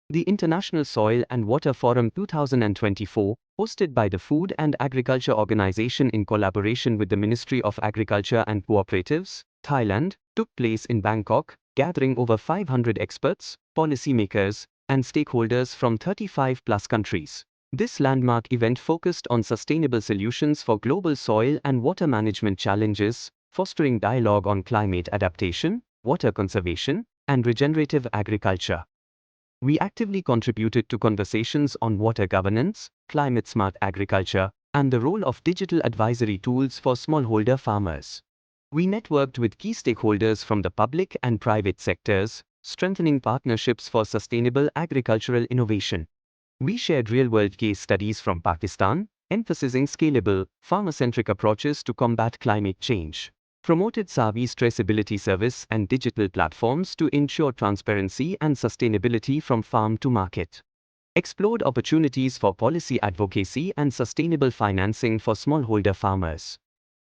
The International Soil and Water Forum 2024, hosted by the Food and Agriculture Organization in collaboration with the Ministry of Agriculture and Cooperatives, Thailand, took place in Bangkok, gathering over 500 experts, policymakers, and stakeholders from 35+ countries. This landmark event focused on sustainable solutions for global soil and water management challenges, fostering dialogue on climate adaptation, water conservation, and regenerative agriculture. We actively contributed to conversations on water governance, climate-smart agriculture, and the role of digital advisory tools for smallholder farmers. We networked with key stakeholders from the public and private sectors, strengthening partnerships for sustainable agricultural innovation. We shared real-world case studies from Pakistan, emphasizing scalable, farmer-centric approaches to combat climate change. Promoted SAWiE's traceability service and digital platforms to ensure transparency and sustainability from farm to market. Explored opportunities for policy advocacy and sustainable financing for smallholder farmers.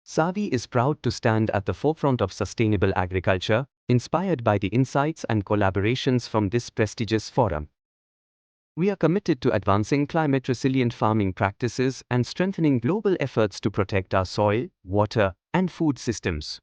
SAWiE is proud to stand at the forefront of sustainable agriculture, inspired by the insights and collaborations from this prestigious forum. We are committed to advancing climate-resilient farming practices and strengthening global efforts to protect our soil, water, and food systems.